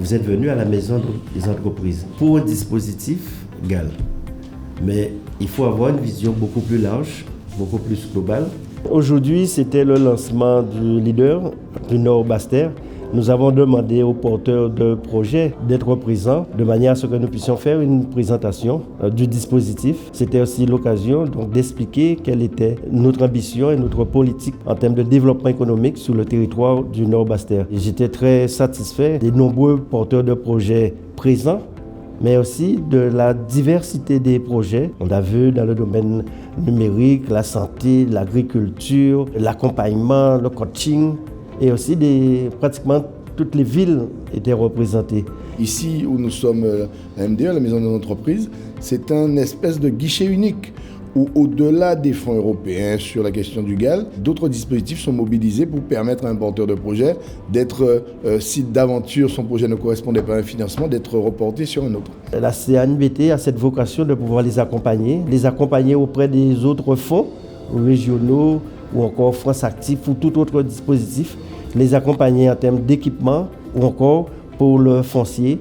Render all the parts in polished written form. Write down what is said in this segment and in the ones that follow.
Vous êtes venu à la maison des entreprises pour un dispositif GAL. Mais il faut avoir une vision beaucoup plus large, beaucoup plus globale. Aujourd'hui, c'était le lancement du leader du Nord-Basse-Terre. Nous avons demandé aux porteurs de projets d'être présents de manière à ce que nous puissions faire une présentation du dispositif. C'était aussi l'occasion donc d'expliquer quelle était notre ambition et notre politique en termes de développement économique sur le territoire du Nord-Basse-Terre. J'étais très satisfait des nombreux porteurs de projets présents, mais aussi de la diversité des projets. On a vu dans le domaine numérique, la santé, l'agriculture, l'accompagnement, le coaching, et aussi pratiquement toutes les villes étaient représentées. Ici où nous sommes à MDE, la Maison des Entreprises, c'est un espèce de guichet unique où au-delà des fonds européens sur la question du GAL, d'autres dispositifs sont mobilisés pour permettre à un porteur de projet d'être, si d'aventure son projet ne correspondait pas à un financement, d'être reporté sur un autre. La CNBT a cette vocation de pouvoir les accompagner auprès des autres fonds régionaux ou encore France Active ou tout autre dispositif, les accompagner en termes d'équipement ou encore pour le foncier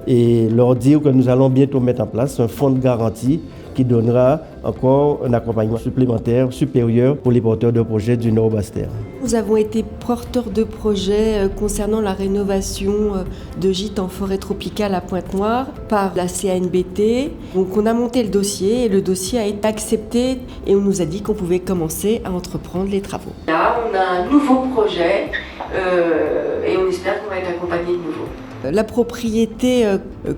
et leur dire que nous allons bientôt mettre en place un fonds de garantie qui donnera encore un accompagnement supplémentaire, supérieur pour les porteurs de projets du Nord-Basse-Terre. Nous avons été porteurs de projets concernant la rénovation de gîtes en forêt tropicale à Pointe-Noire par la CNBT. Donc on a monté le dossier et le dossier a été accepté et on nous a dit qu'on pouvait commencer à entreprendre les travaux. Là, on a un nouveau projet et on espère qu'on va être accompagné de nouveau. La propriété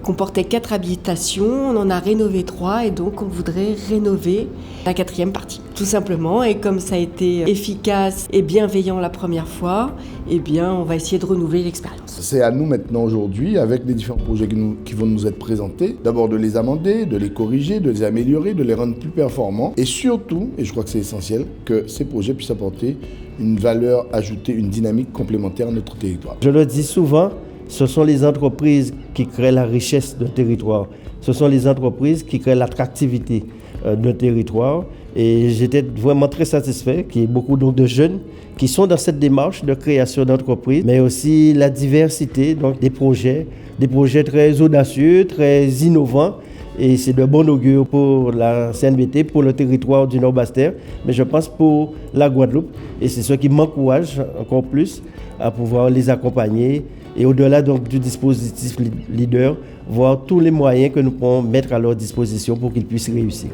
comportait 4 habitations, on en a rénové 3 et donc on voudrait rénover la 4e partie. Tout simplement, et comme ça a été efficace et bienveillant la première fois, eh bien on va essayer de renouveler l'expérience. C'est à nous maintenant aujourd'hui, avec les différents projets qui vont nous être présentés, d'abord de les amender, de les corriger, de les améliorer, de les rendre plus performants et surtout, et je crois que c'est essentiel, que ces projets puissent apporter une valeur ajoutée, une dynamique complémentaire à notre territoire. Je le dis souvent, ce sont les entreprises qui créent la richesse d'un territoire. Ce sont les entreprises qui créent l'attractivité d'un territoire. Et j'étais vraiment très satisfait qu'il y ait beaucoup de jeunes qui sont dans cette démarche de création d'entreprises, mais aussi la diversité donc, des projets très audacieux, très innovants. Et c'est de bon augure pour la CNBT, pour le territoire du Nord-Basse-Terre, mais je pense pour la Guadeloupe. Et c'est ce qui m'encourage encore plus à pouvoir les accompagner et au-delà donc du dispositif leader, voir tous les moyens que nous pouvons mettre à leur disposition pour qu'ils puissent réussir.